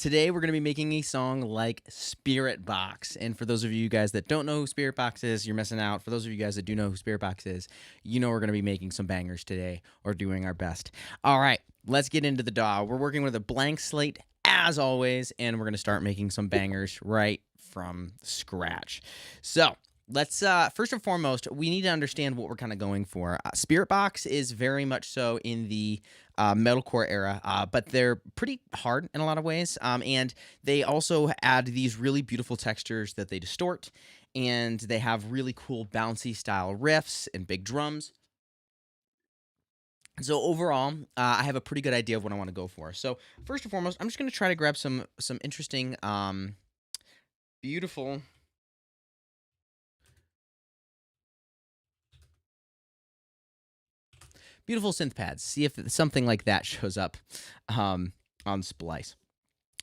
Today we're going to be making a song like Spiritbox. And for those of you guys that don't know who Spiritbox is, you're missing out. For those of you guys that do know who Spiritbox is, you know we're going to be making some bangers today, or doing our best. All right, let's get into the DAW. We're working with a blank slate as always, and we're going to start making some bangers right from scratch. So let's first and foremost, we need to understand what we're kind of going for. Spiritbox is very much so in the metalcore era, but they're pretty hard in a lot of ways, and they also add these really beautiful textures that they distort, and they have really cool bouncy style riffs and big drums. So overall, I have a pretty good idea of what I want to go for. So first and foremost, I'm just going to try to grab some interesting, beautiful synth pads. See if something like that shows up on Splice.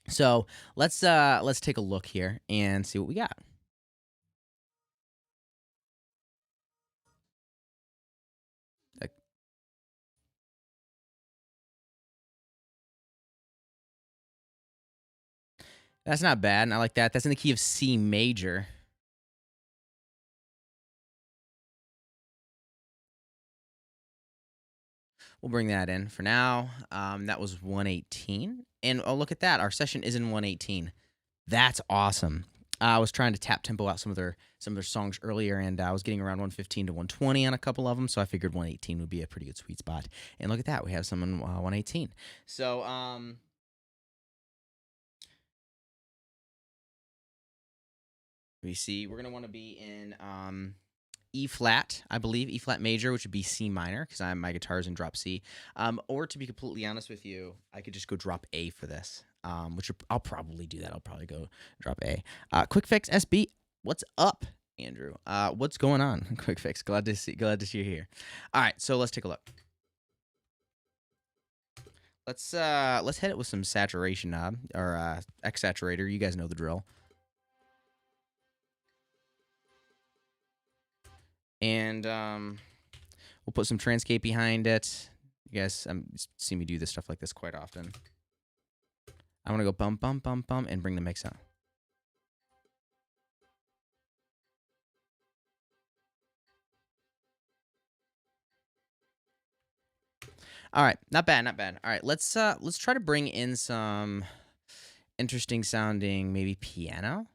So let's take a look here and see what we got. That's not bad. I like that. That's in the key of C major. We'll bring that in for now. That was 118. And oh, look at that. Our session is in 118. That's awesome. I was trying to tap tempo out some of their songs earlier, and I was getting around 115 to 120 on a couple of them, so I figured 118 would be a pretty good sweet spot. And look at that. We have some in 118. So, we see we're going to want to be in E flat, I believe, E flat major, which would be C minor, because my guitar is in drop C. Or to be completely honest with you, I could just go drop A for this, which I'll probably do that. I'll probably go drop A. Quick Fix SB, what's up, Andrew? What's going on? Quick Fix, glad to see you here. All right, so let's take a look. Let's hit it with some saturation knob or X saturator. You guys know the drill. And we'll put some Transcape behind it. You guys see me do this stuff like this quite often. I want to go bump, bump, bump, bump, and bring the mix out. All right, not bad, not bad. All right, let's try to bring in some interesting sounding, maybe piano.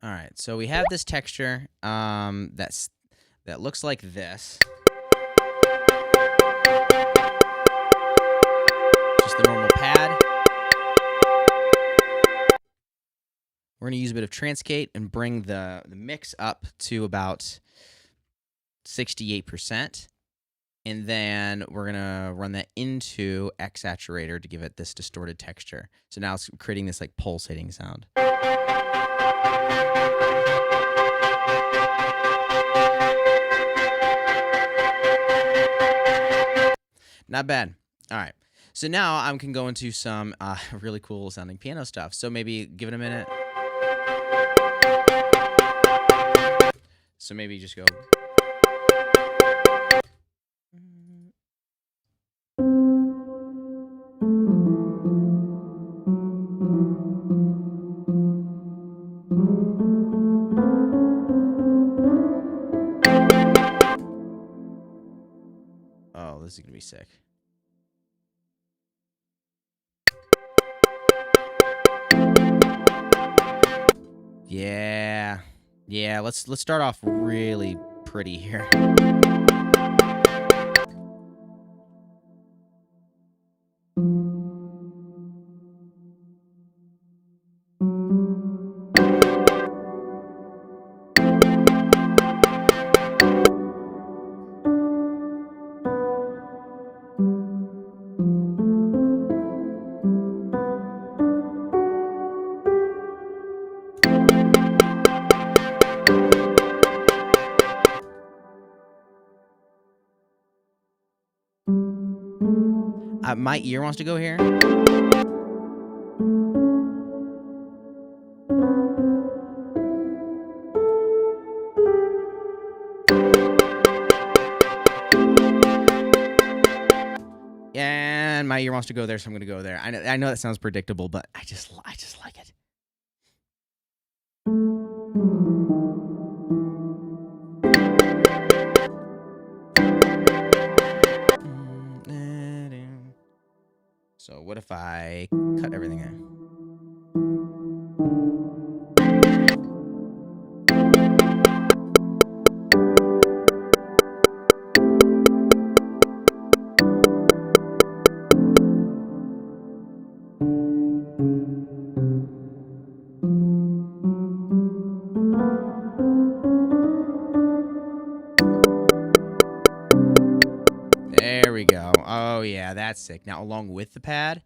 All right, so we have this texture that looks like this. Just the normal pad. We're going to use a bit of Transcape and bring the mix up to about 68%. And then we're going to run that into X saturator to give it this distorted texture. So now it's creating this like pulsating sound. Not bad. All right. So now I can go into some really cool sounding piano stuff. So maybe give it a minute. So maybe just go. Oh, this is going to be sick. Yeah. Yeah, let's start off really pretty here. My ear wants to go here. my ear wants to go there, so I'm gonna go there. I know that sounds predictable, but I just like it. So what if I cut everything in? There we go. Oh yeah, that's sick. Now along with the pad.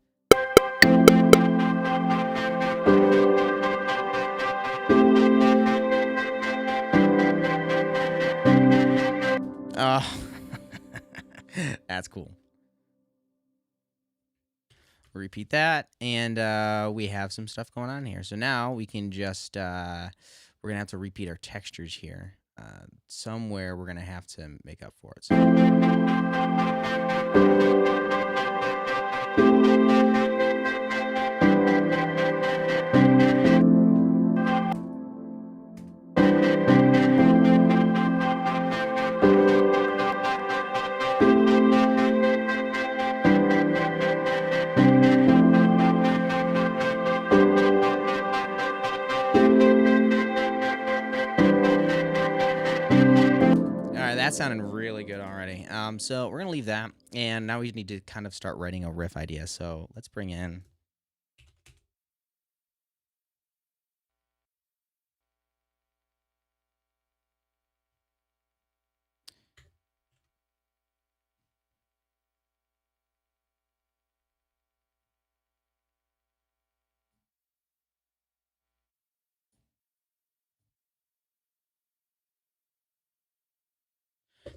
Oh, that's cool. Repeat that, and we have some stuff going on here. So now we can just we're gonna have to repeat our textures here. Somewhere we're gonna have to make up for it. So. That sounded really good already. So we're gonna leave that, and now we need to kind of start writing a riff idea. So let's bring in.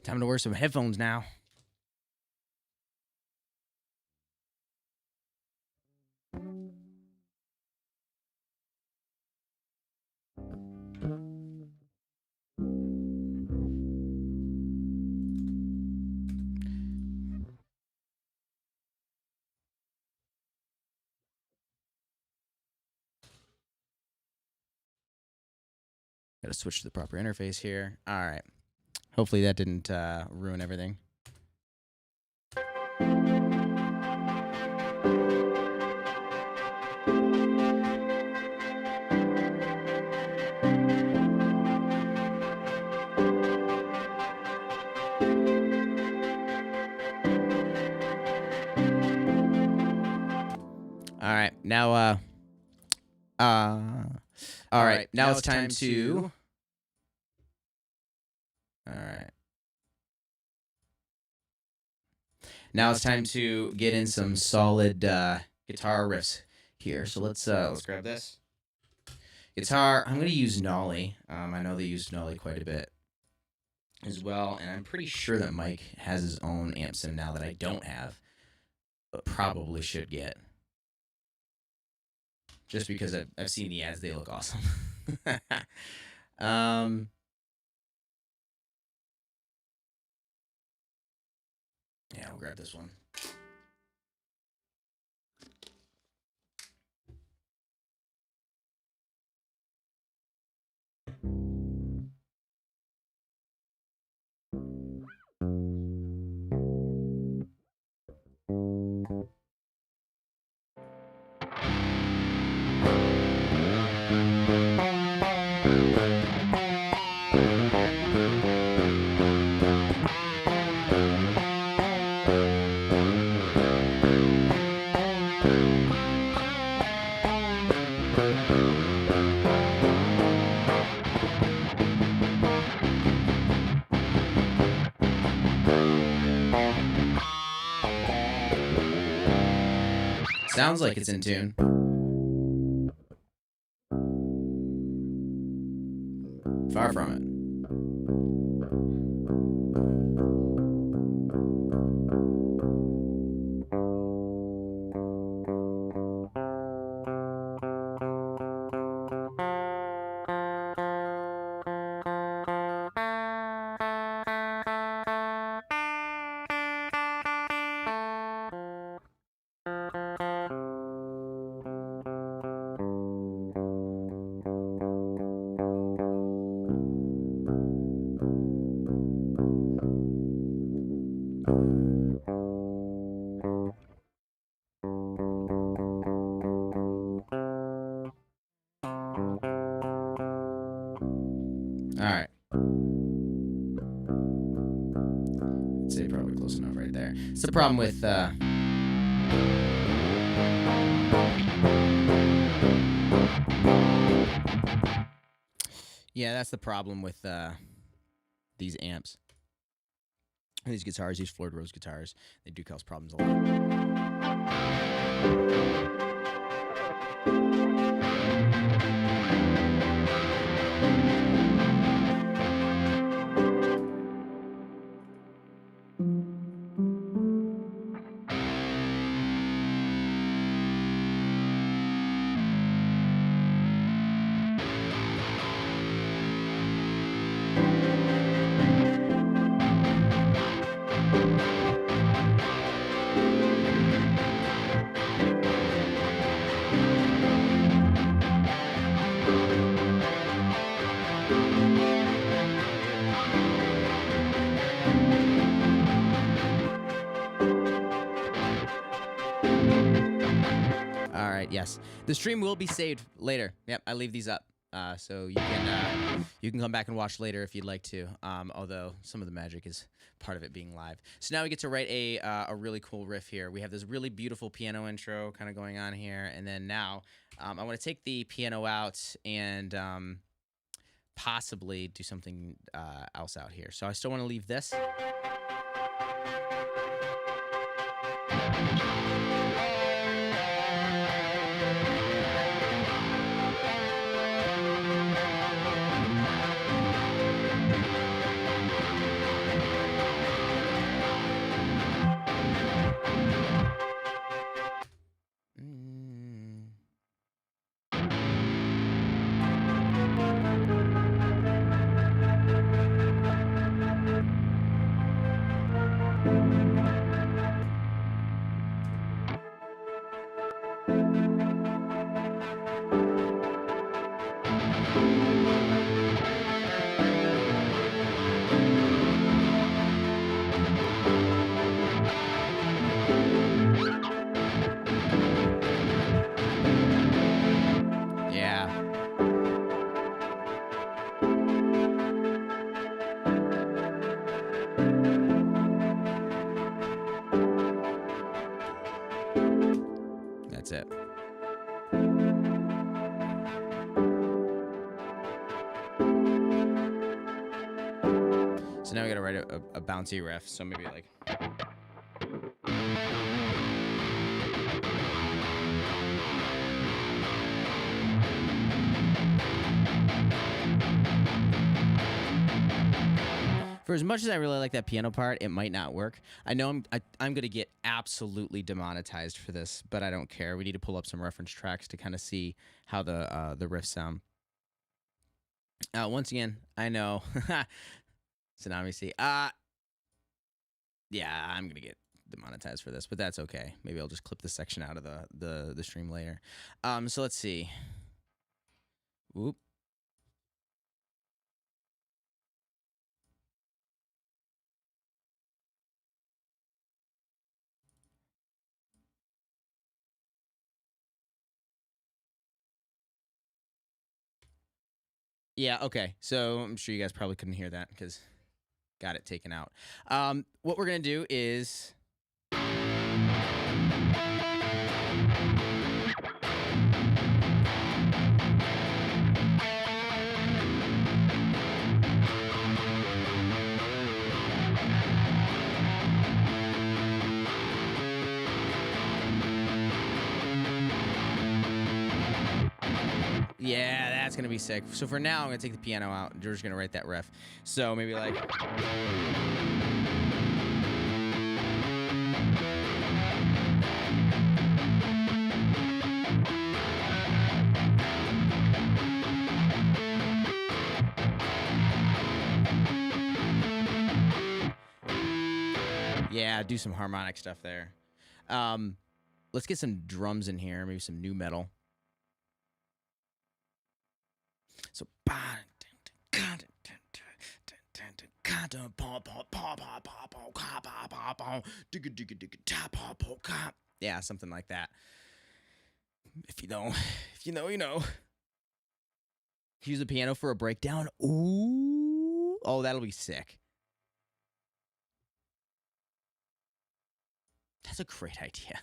Time to wear some headphones now. Got to switch to the proper interface here. All right. Hopefully that didn't ruin everything. All right. Now all right. Now it's time to All right. Now it's time to get in some solid guitar riffs here. So let's grab this. Guitar, I'm going to use Nolly. I know they use Nolly quite a bit as well, and I'm pretty sure that Mike has his own amp sim now that I don't have, but probably should get. Just because I've seen the ads, they look awesome. Yeah, I'll grab this one. Sounds like it's in tune. Far from it. All right. I'd say probably close enough right there. It's the problem with yeah, that's the problem with these amps. These guitars, these Floyd Rose guitars, they do cause problems a lot. All right, yes. The stream will be saved later. Yep, I leave these up. So you can come back and watch later if you'd like to. Although some of the magic is part of it being live. So now we get to write a really cool riff here. We have this really beautiful piano intro kind of going on here, and then now I want to take the piano out and possibly do something else out here. So I still want to leave this. That's it. So now we gotta write a bouncy riff. So maybe like. For as much as I really like that piano part, it might not work. I know I'm gonna get absolutely demonetized for this, but I don't care. We need to pull up some reference tracks to kind of see how the riffs sound. Once again, I know. So now let me see. Yeah, I'm gonna get demonetized for this, but that's okay. Maybe I'll just clip this section out of the stream later. So let's see. Whoop. Yeah, okay. So I'm sure you guys probably couldn't hear that because got it taken out. What we're gonna do is yeah, that's gonna be sick. So for now, I'm gonna take the piano out. And George's gonna write that riff. So maybe like. Yeah, do some harmonic stuff there. Let's get some drums in here, maybe some new metal. So yeah, something like that. If you know, you know. Use the piano for a breakdown. Ooh. Oh, that'll be sick. That's a great idea.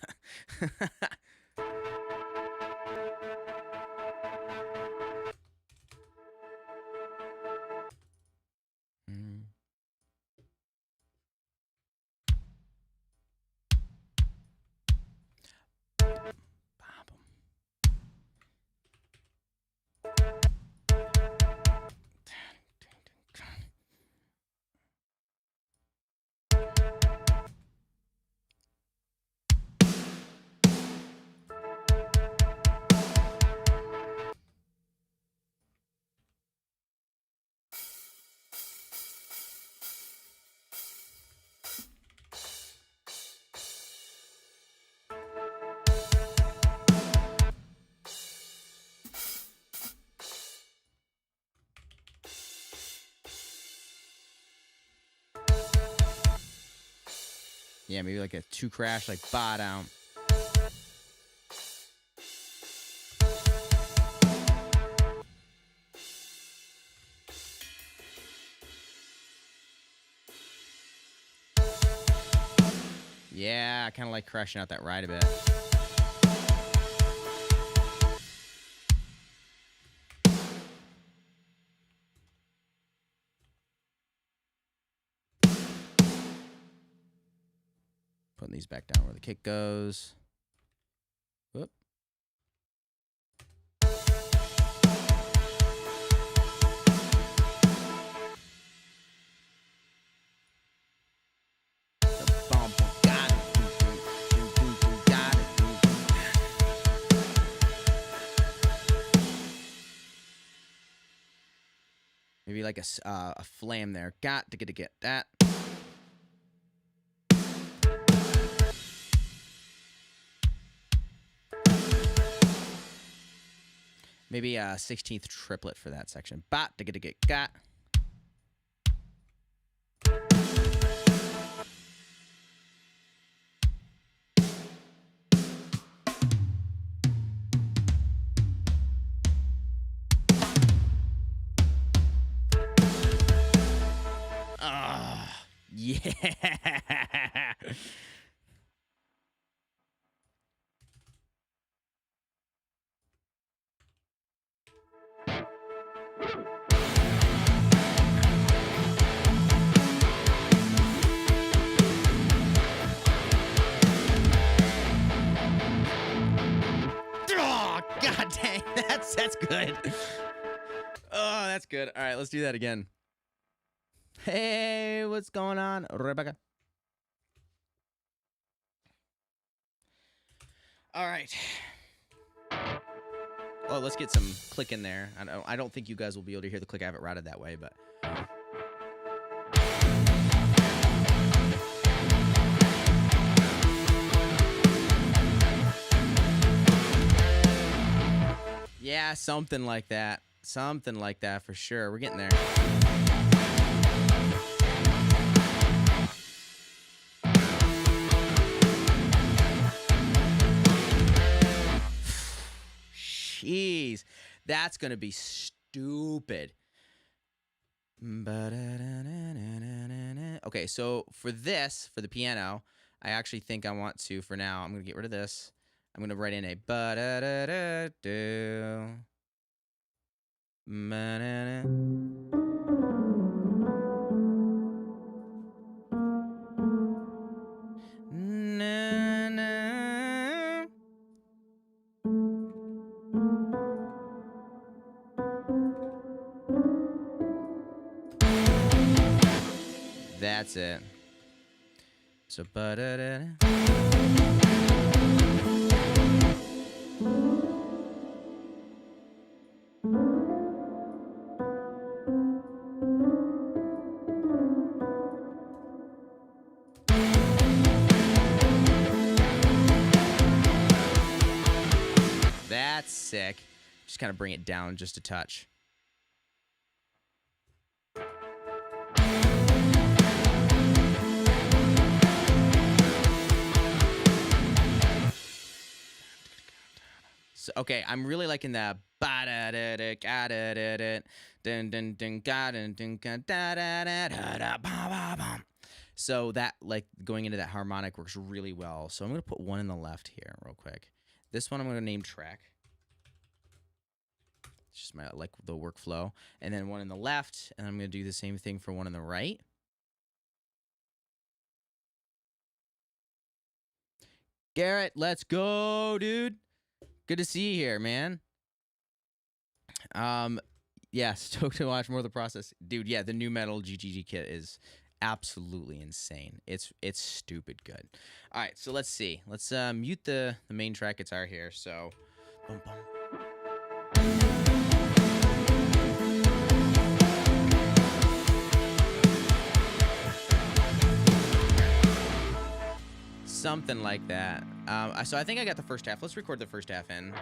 Mm. Yeah, maybe like a 2 crash, like ba down. Yeah, I kind of like crashing out that ride a bit. Putting these back down where the kick goes. Whoop. Maybe like a flam there. Got to get that. Maybe a 16th triplet for that section. Bot to get got. Yeah. Oh, god dang. That's good. Oh, that's good. All right, let's do that again. Hey, what's going on, Rebecca? All right. Oh, let's get some click in there. I don't think you guys will be able to hear the click. I have it routed that way, but. Yeah, something like that. Something like that for sure. We're getting there. Jeez, that's going to be stupid. Okay, so for this, for the piano, I actually think I want to, for now, I'm going to get rid of this. I'm going to write in a ba-da-da-da-do. That's it. So ba-da-da-da. That's sick. Just kind of bring it down just a touch. So, Okay, I'm really liking that. So that, like, going into that harmonic works really well. So I'm going to put one in the left here real quick. This one I'm going to name track. It's just my, like, the workflow. And then one in the left, and I'm going to do the same thing for one in the right. Garrett, let's go, dude. Good to see you here, man. Yeah, stoked to watch more of the process. Dude, yeah, the new metal GGG kit is absolutely insane. It's stupid good. All right, so let's see. Let's mute the main track guitar here. So, boom, boom. Something like that. So I think I got the first half. Let's record the first half in.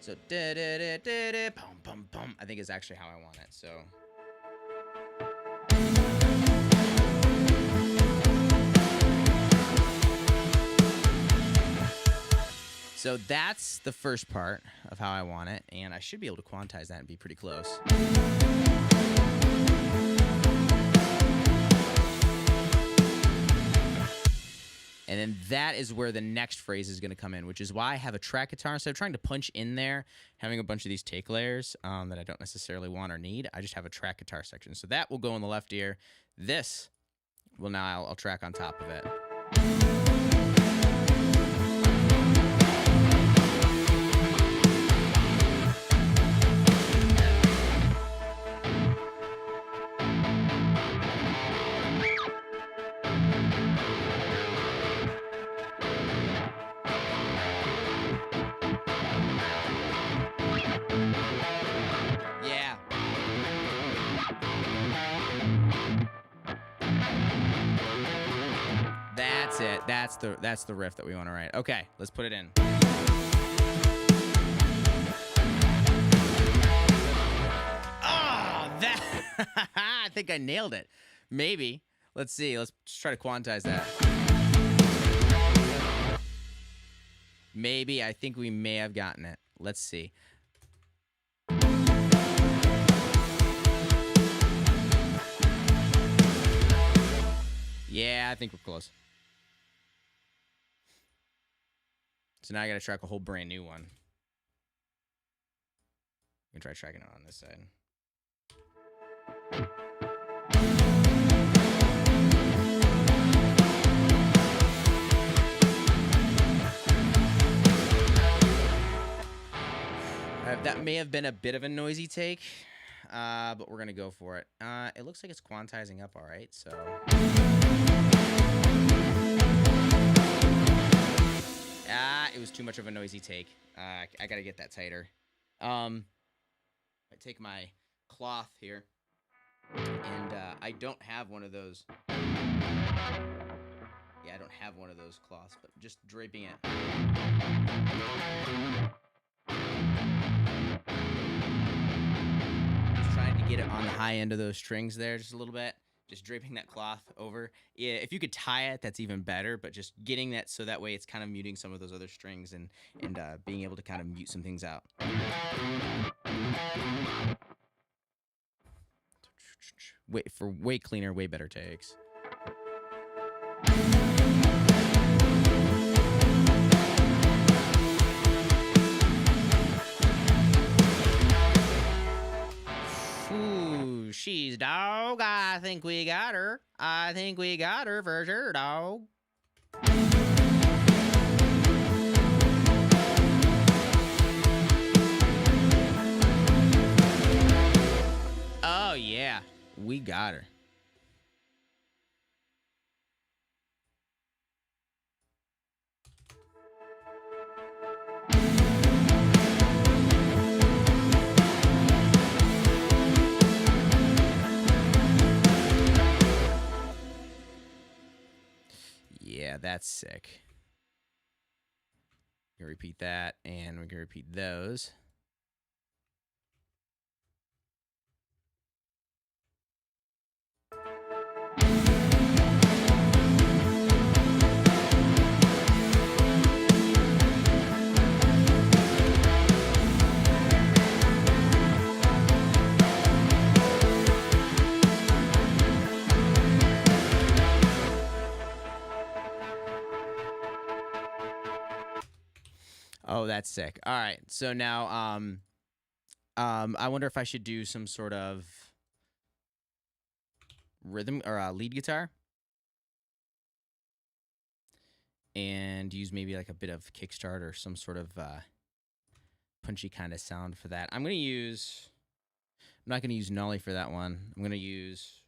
So pum pum pum. I think is actually how I want it. So that's the first part of how I want it, and I should be able to quantize that and be pretty close. And then that is where the next phrase is going to come in, which is why I have a track guitar. Instead of trying to punch in there, having a bunch of these take layers that I don't necessarily want or need, I just have a track guitar section. So that will go in the left ear. This will now I'll track on top of it. That's it. That's the riff that we want to write. Okay, let's put it in. Oh, that I think I nailed it. Maybe. Let's see. Let's try to quantize that. Maybe. I think we may have gotten it. Let's see. Yeah, I think we're close. So now I got to track a whole brand new one. I'm going to try tracking it on this side. That may have been a bit of a noisy take, but we're going to go for it. It looks like it's quantizing up all right, so... it was too much of a noisy take. I got to get that tighter. I take my cloth here, and I don't have one of those. Yeah, I don't have one of those cloths, but just draping it. Just trying to get it on the high end of those strings there just a little bit. Just draping that cloth over. Yeah, if you could tie it, that's even better, but just getting that so that way it's kind of muting some of those other strings and being able to kind of mute some things out. Wait for way cleaner, way better takes. Ooh, she's dog. I think we got her. I think we got her for sure, dog. Oh, yeah. We got her. Yeah, that's sick. We can repeat that, and we can repeat those. Oh, that's sick. All right. So now I wonder if I should do some sort of rhythm or lead guitar and use maybe like a bit of kickstart or some sort of punchy kind of sound for that. I'm not going to use Nolly for that one. I'm going to use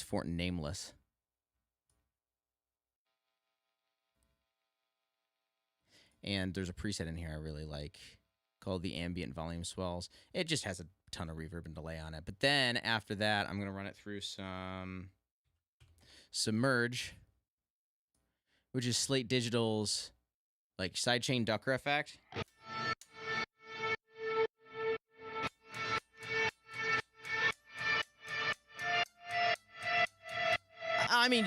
Fort Nameless. And there's a preset in here I really like called the Ambient Volume Swells. It just has a ton of reverb and delay on it. But then after that, I'm going to run it through some Submerge, which is Slate Digital's like sidechain Ducker effect. I mean,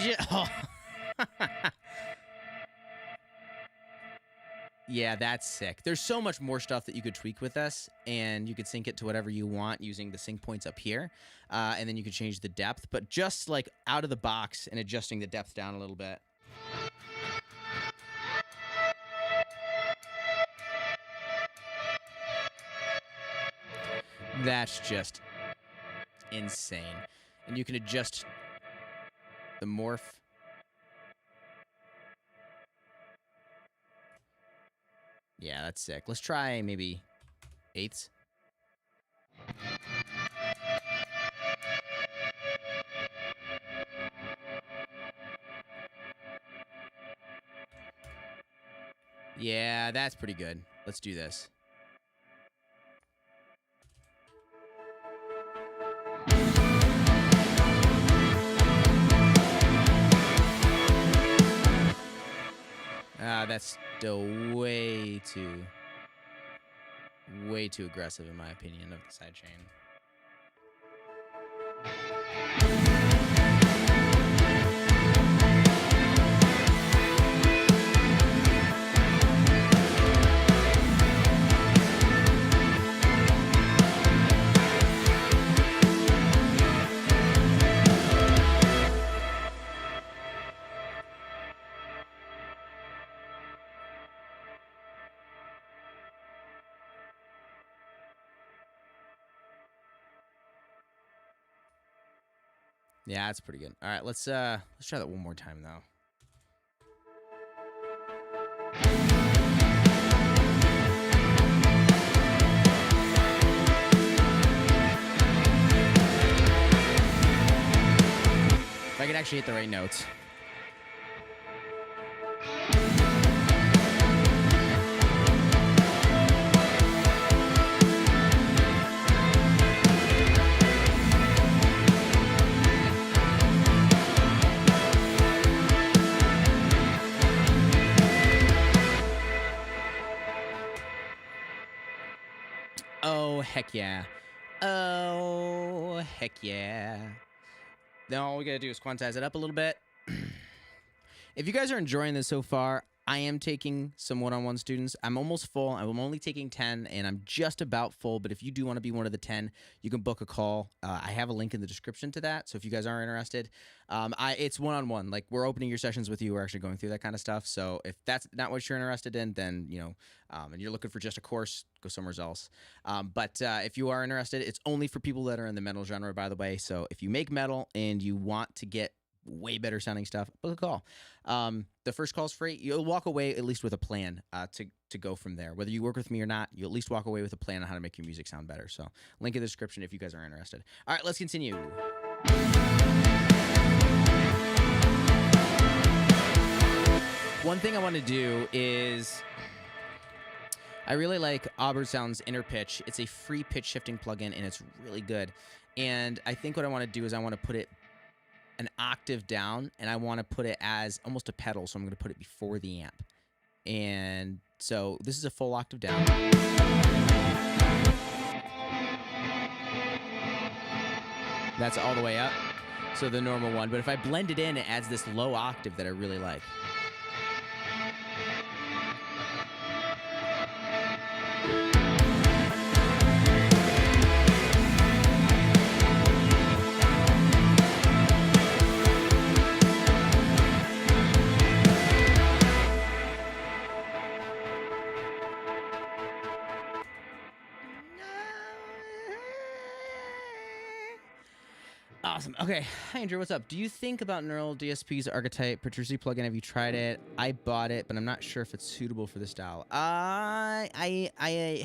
yeah, that's sick. There's so much more stuff that you could tweak with this, and you could sync it to whatever you want using the sync points up here, and then you could change the depth, but just like out of the box and adjusting the depth down a little bit. That's just insane. And you can adjust the morph. Yeah, that's sick. Let's try maybe eighths. Yeah, that's pretty good. Let's do this. That's still way too aggressive in my opinion of the sidechain. Yeah, that's pretty good. All right, let's try that one more time though. If I could actually hit the right notes. Oh, heck yeah. Oh, heck yeah. Now all we gotta do is quantize it up a little bit. If you guys are enjoying this so far, I am taking some one-on-one students. I'm almost full. I'm only taking 10, and I'm just about full. But if you do want to be one of the 10, you can book a call. I have a link in the description to that. So if you guys are interested, it's one-on-one. Like, we're opening your sessions with you. We're actually going through that kind of stuff. So if that's not what you're interested in, then, and you're looking for just a course, go somewhere else. But if you are interested, it's only for people that are in the metal genre, by the way. So if you make metal and you want to get way better sounding stuff, book a call. The first call is free. You'll walk away at least with a plan to go from there. Whether you work with me or not, you'll at least walk away with a plan on how to make your music sound better. So link in the description if you guys are interested. All right, let's continue. One thing I want to do is I really like Auburn Sound's Inner Pitch. It's a free pitch shifting plugin, and it's really good. And I think what I want to do is I want to put it an octave down, and I want to put it as almost a pedal, so I'm going to put it before the amp. And so this is a full octave down. That's all the way up. So the normal one. But if I blend it in, it adds this low octave that I really like. Awesome. Okay. Hi, Andrew. What's up? Do you think about Neural DSP's Archetype Petrucci plugin? Have you tried it? I bought it, but I'm not sure if it's suitable for the style. I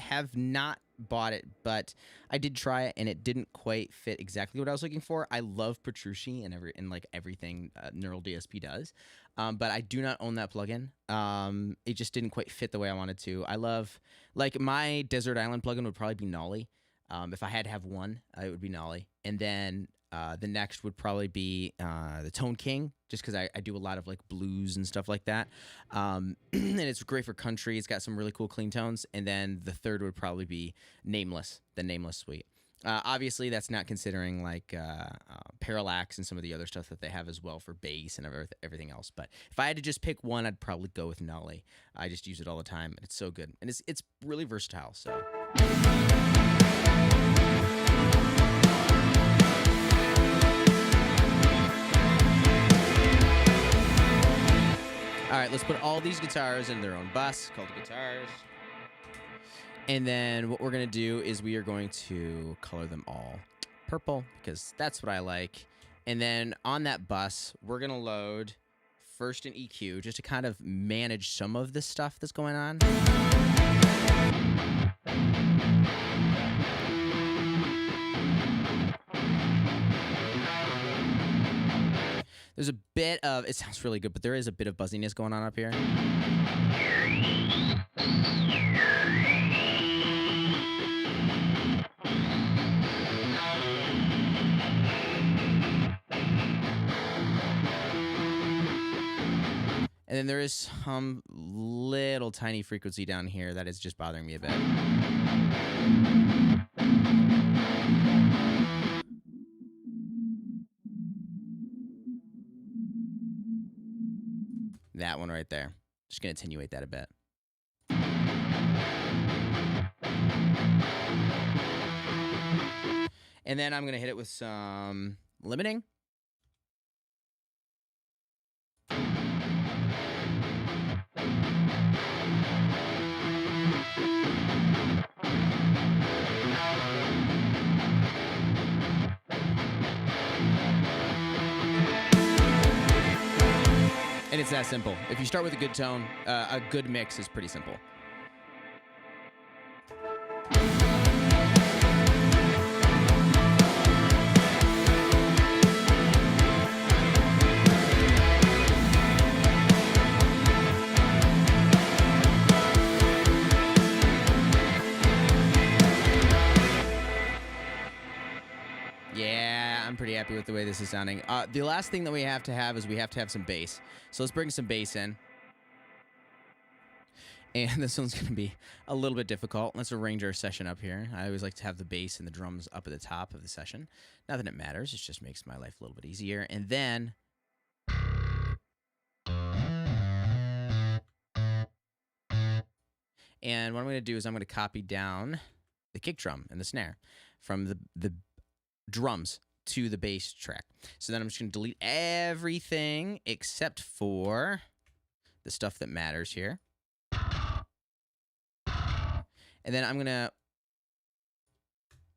have not bought it, but I did try it, and it didn't quite fit exactly what I was looking for. I love Petrucci and like everything Neural DSP does, but I do not own that plugin. It just didn't quite fit the way I wanted to. I love, like, my Desert Island plugin would probably be Nolly. If I had to have one, it would be Nolly, and then the next would probably be the Tone King, just because I do a lot of like blues and stuff like that. And it's great for country. It's got some really cool clean tones. And then the third would probably be Nameless, the Nameless suite. Obviously, that's not considering like Parallax and some of the other stuff that they have as well for bass and everything else. But if I had to just pick one, I'd probably go with Nolly. I just use it all the time, and it's so good. And it's really versatile, so... All right, let's put all these guitars in their own bus called guitars. And then what we're going to do is we are going to color them all purple because that's what I like. And then on that bus, we're going to load first an EQ just to kind of manage some of the stuff that's going on. There's a bit of, it sounds really good, but there is a bit of buzziness going on up here. And then there is some little tiny frequency down here that is just bothering me a bit. That one right there. Just going to attenuate that a bit. And then I'm going to hit it with some limiting. And it's that simple. If you start with a good tone, a good mix is pretty simple. Yeah, I'm pretty happy with the way this is sounding. The last thing that we have to have is we have to have some bass. So let's bring some bass in. And this one's going to be a little bit difficult. Let's arrange our session up here. I always like to have the bass and the drums up at the top of the session. Not that it matters. It just makes my life a little bit easier. And then... And what I'm going to do is I'm going to copy down the kick drum and the snare from the drums to the bass track. So then I'm just going to delete everything except for the stuff that matters here. And then I'm going to...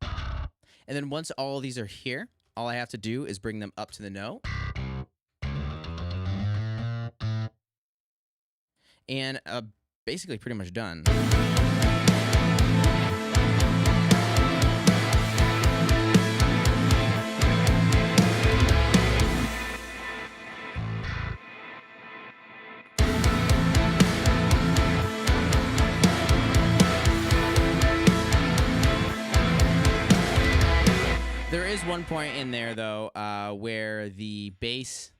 And then once all of these are here, all I have to do is bring them up to the note. And basically pretty much done. There is one point in there, though, where the bass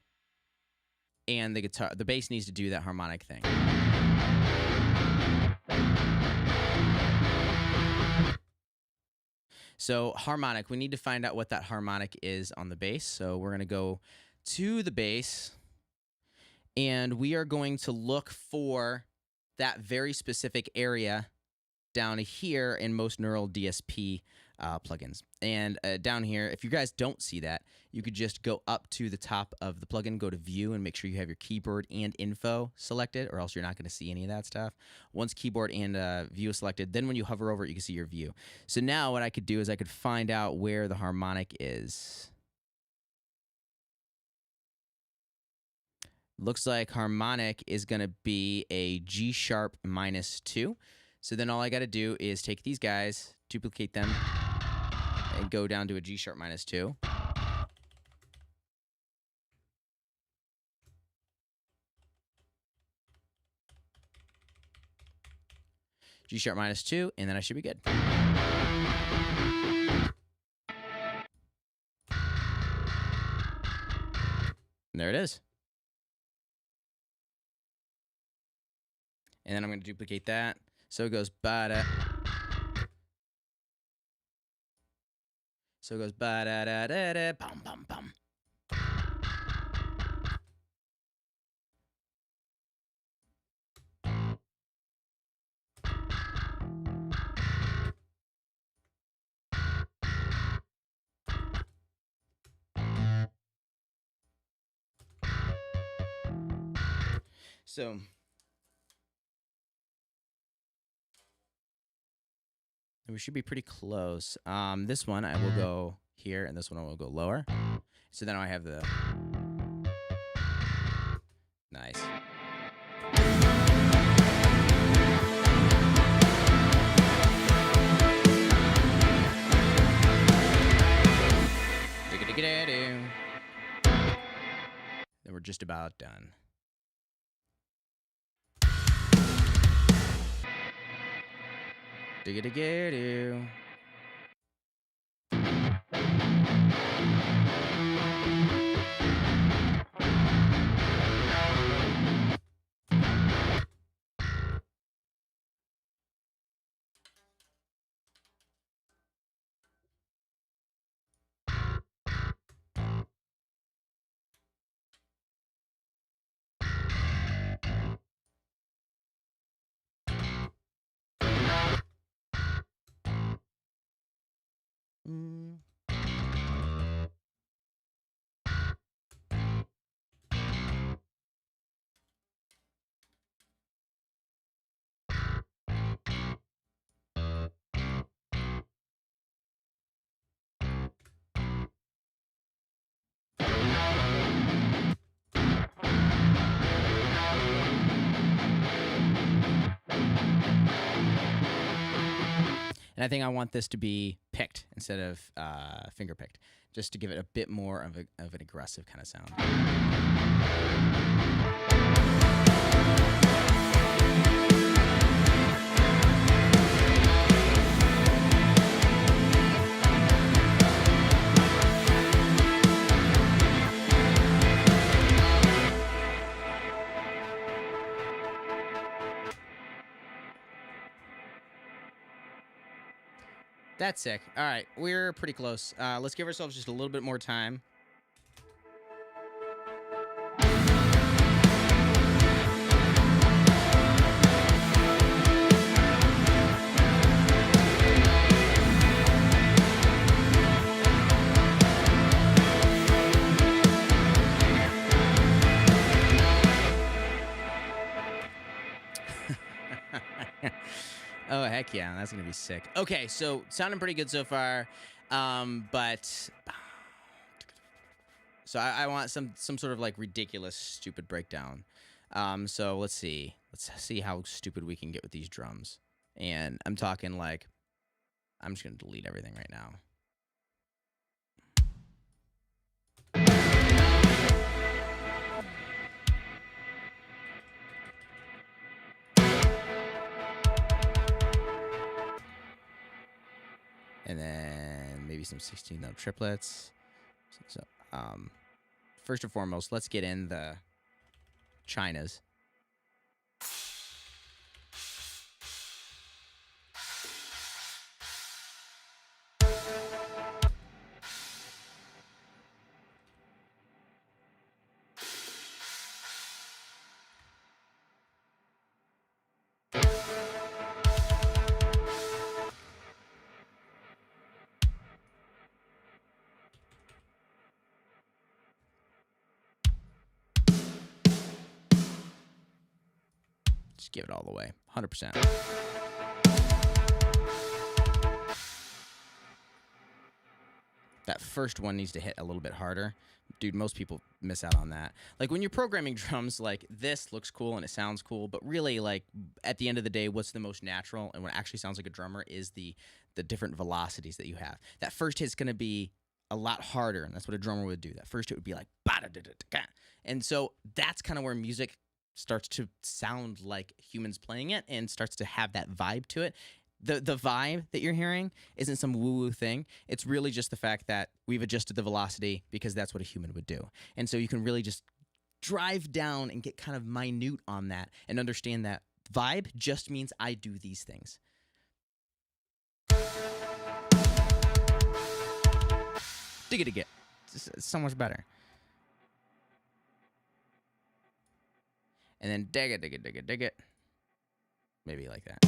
and the guitar, the bass needs to do that harmonic thing. So harmonic, we need to find out what that harmonic is on the bass. So we're going to go to the bass, and we are going to look for that very specific area down here in most neural DSP plugins. And down here, if you guys don't see that, you could just go up to the top of the plugin, go to view, and make sure you have your keyboard and info selected, or else you're not going to see any of that stuff. Once keyboard and view is selected, then when you hover over it, you can see your view. So now what I could do is I could find out where the harmonic is. Looks like harmonic is going to be a G sharp -2. So then all I got to do is take these guys, duplicate them, and go down to a G sharp -2. G sharp -2, and then I should be good. And there it is. And then I'm going to duplicate that. So it goes ba-da. So it goes ba-da-da-da-da, bum, bum, bum. So we should be pretty close. This one I will go here, and this one I will go lower. So then I have the nice. Then we're just about done. Digga-digga-doo. And I think I want this to be picked instead of finger picked, just to give it a bit more of an aggressive kind of sound. That's sick. All right, we're pretty close. Let's give ourselves just a little bit more time. Oh, heck yeah. That's going to be sick. Okay, so sounding pretty good so far. But so I want some sort of like ridiculous, stupid breakdown. So let's see. Let's see how stupid we can get with these drums. And I'm talking like, I'm just going to delete everything right now. And then maybe some 16-note triplets. So, first and foremost, let's get in the Chinas. Just give it all the way, 100%. That first one needs to hit a little bit harder. Dude, most people miss out on that. Like when you're programming drums, like this looks cool and it sounds cool, but really like at the end of the day, what's the most natural and what actually sounds like a drummer is the different velocities that you have. That first hit's going to be a lot harder, and that's what a drummer would do. That first hit would be like ba-da-da-da-da. And so that's kind of where music starts to sound like humans playing it and starts to have that vibe to it. The vibe that you're hearing isn't some woo-woo thing. It's really just the fact that we've adjusted the velocity because that's what a human would do. And so you can really just drive down and get kind of minute on that and understand that vibe just means I do these things. Dig it. It's so much better. And then dig it. Maybe like that.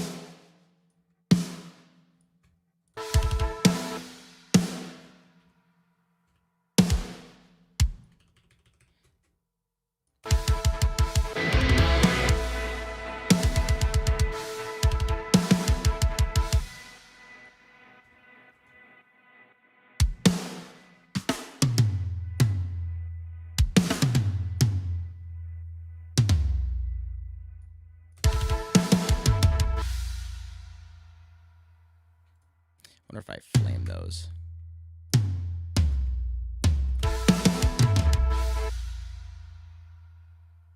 Wonder if I flame those.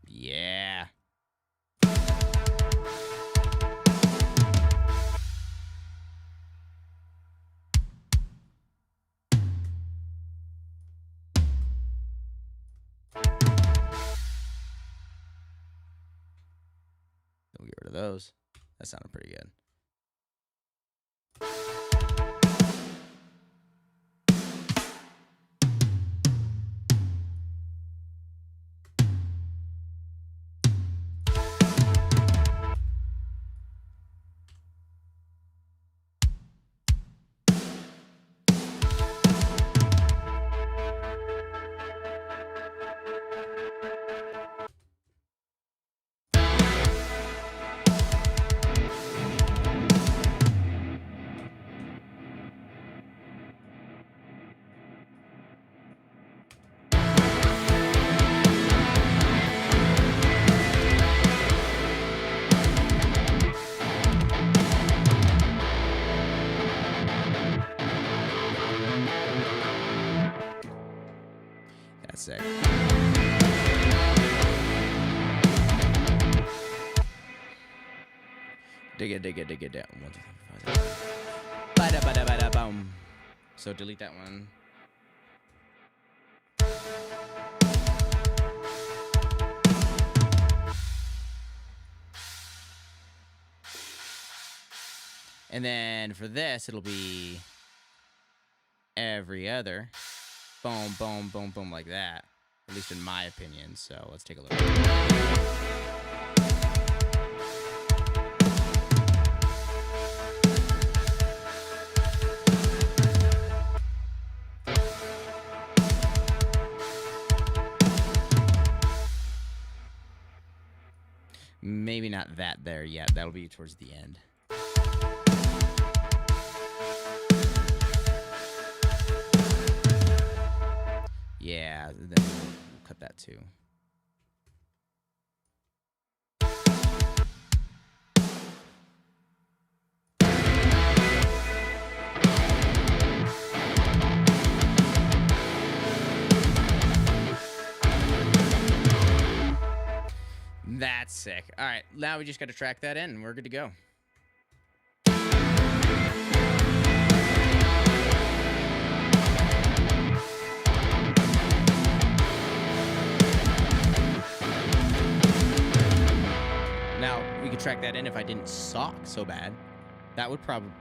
Yeah. We'll get rid of those. That sounded pretty good. That's sick. Dig it down. 1, 2, 3, 4, 5. Bada-bada-bada-boom. So delete that one. And then for this, it'll be every other. Boom, boom, boom, boom, like that. At least in my opinion. So let's take a look. Maybe not that there yet. That'll be towards the end. Yeah, then we'll cut that too. That's sick. All right, now we just got to track that in and we're good to go. Now, we could track that in if I didn't suck so bad. That would probably...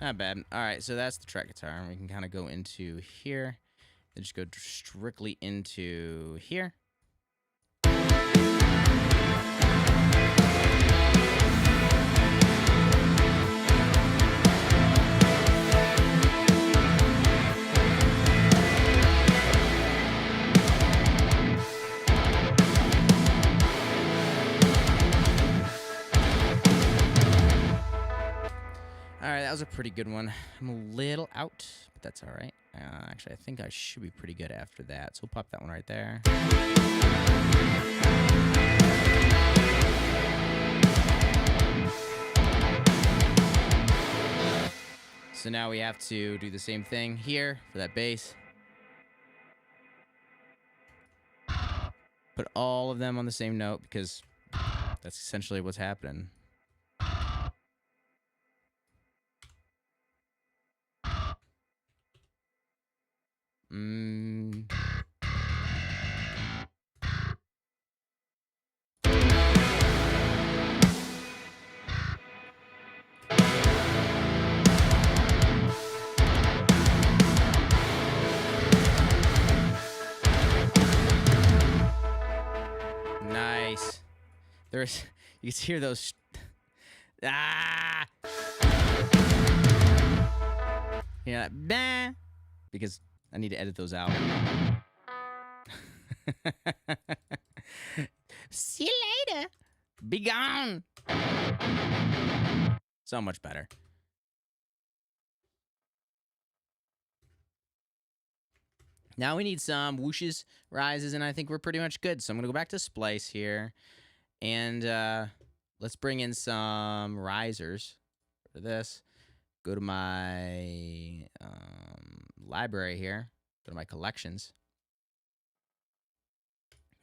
Not bad. All right, so that's the track guitar, and we can kind of go into here, and just go strictly into here. All right, that was a pretty good one. I'm a little out, but that's all right. Actually, I think I should be pretty good after that, so we'll pop that one right there. So now we have to do the same thing here for that bass. Put all of them on the same note because that's essentially what's happening. Nice. There's, you can hear those. Ah! Yeah, bah! Because I need to edit those out. See you later. Be gone. So much better. Now we need some whooshes, rises, and I think we're pretty much good. So I'm going to go back to splice here. And let's bring in some risers for this. Go to my library here. Go to my collections.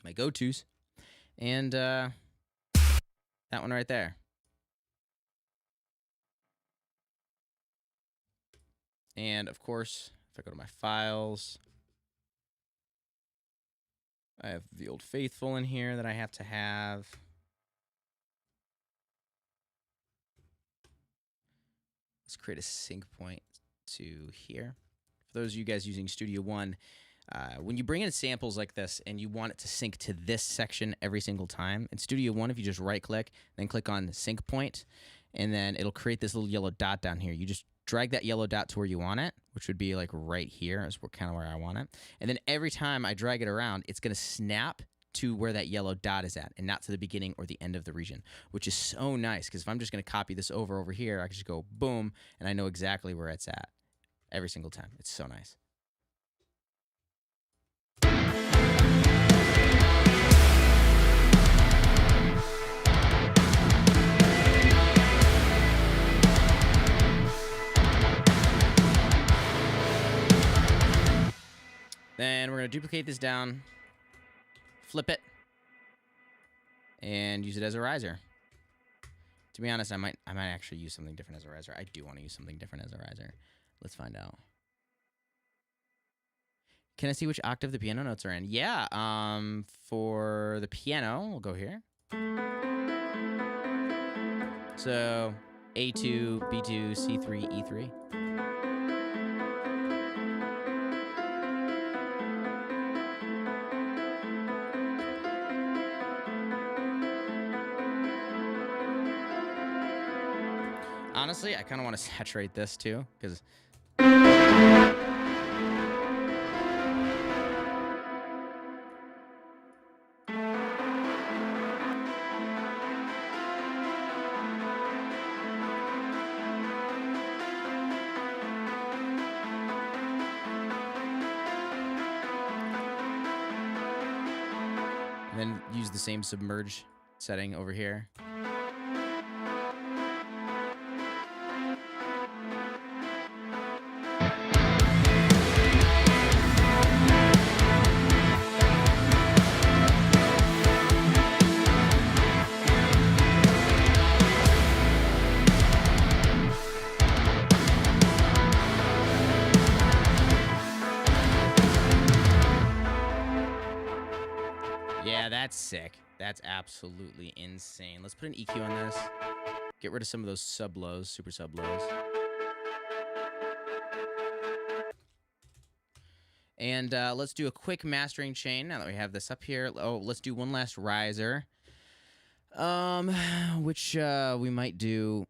My go-tos. And that one right there. And, of course, if I go to my files, I have the Old Faithful in here that I have to have. Let's create a sync point to here. For those of you guys using Studio One, when you bring in samples like this and you want it to sync to this section every single time, in Studio One, if you just right-click, then click on sync point, and then it'll create this little yellow dot down here. You just drag that yellow dot to where you want it, which would be like right here is kind of where I want it. And then every time I drag it around, it's going to snap to where that yellow dot is at and not to the beginning or the end of the region, which is so nice because if I'm just going to copy this over here, I can just go boom, and I know exactly where it's at every single time. It's so nice. Then we're going to duplicate this down, flip it, and use it as a riser. To be honest, I might actually use something different as a riser. I do want to use something different as a riser. Let's find out. Can I see which octave the piano notes are in? Yeah, for the piano, we'll go here. So A2, B2, C3, E3. Honestly, I kind of want to saturate this too, because and then use the same submerge setting over here. Yeah, that's sick. That's absolutely insane. Let's put an EQ on this. Get rid of some of those sub-lows, super sub-lows. And let's do a quick mastering chain now that we have this up here. Oh, let's do one last riser. Which we might do.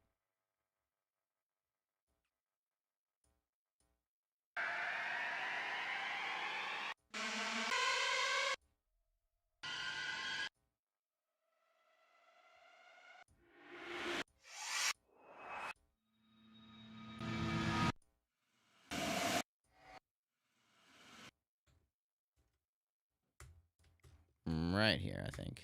Right here, I think.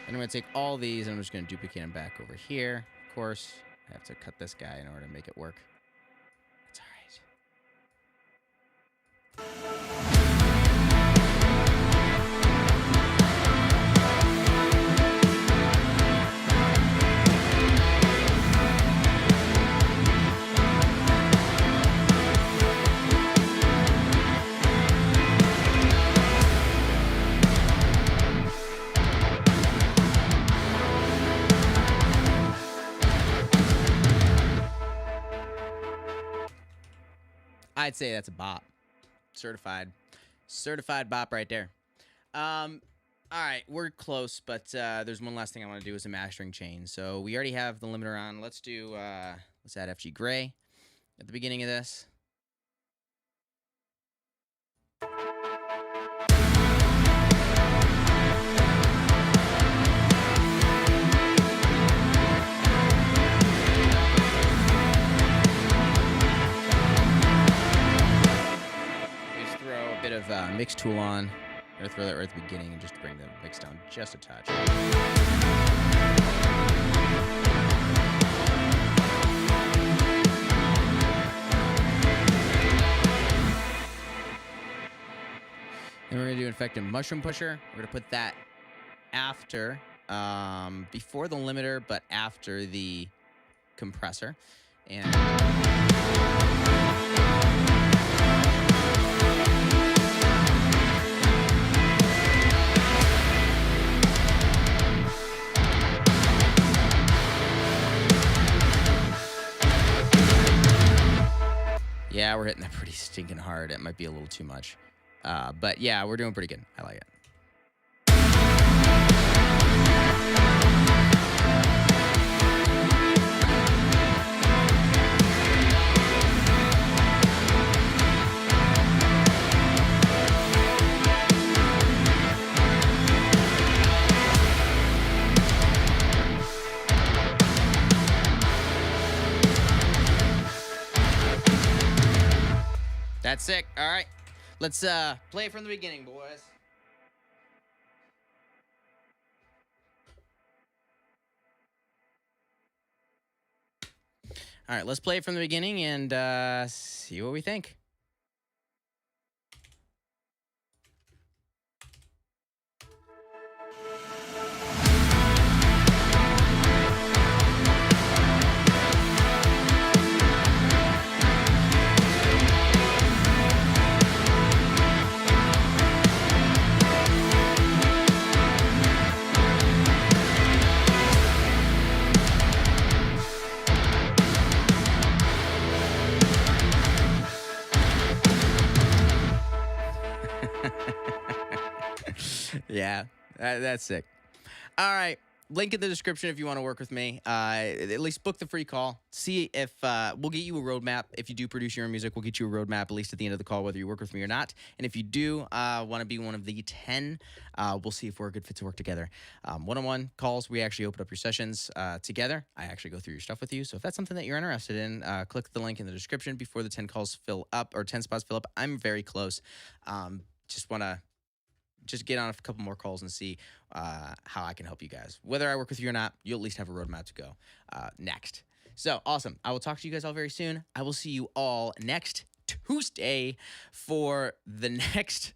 And I'm going to take all these and I'm just going to duplicate them back over here. Of course, I have to cut this guy in order to make it work. That's all right. I'd say that's a bop. Certified bop right there. All right, we're close, but there's one last thing I want to do is a mastering chain. So we already have the limiter on. Let's do let's add FG Gray at the beginning of this. Bit of mix tool on. I'm gonna throw that right at the beginning and just bring the mix down just a touch. Then we're gonna do Infected Mushroom Pusher. We're gonna put that after, before the limiter, but after the compressor. And yeah, we're hitting that pretty stinking hard. It might be a little too much. But yeah, we're doing pretty good. I like it. That's sick. All right. Let's play it from the beginning, boys. All right, let's play it from the beginning and see what we think. Yeah, that's sick. All right. Link in the description if you want to work with me. At least book the free call. See if we'll get you a roadmap. If you do produce your own music, we'll get you a roadmap at least at the end of the call, whether you work with me or not. And if you do want to be one of the 10, we'll see if we're a good fit to work together. One-on-one calls, we actually open up your sessions together. I actually go through your stuff with you. So if that's something that you're interested in, click the link in the description before the 10 calls fill up or 10 spots fill up. I'm very close. Just want to get on a couple more calls and see how I can help you guys. Whether I work with you or not, you'll at least have a roadmap to go next. So awesome. I will talk to you guys all very soon. I will see you all next Tuesday for the next,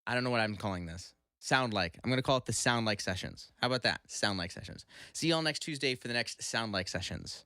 I don't know what I'm calling this. Sound Like. I'm going to call it the Sound Like Sessions. How about that? Sound Like Sessions. See you all next Tuesday for the next Sound Like Sessions.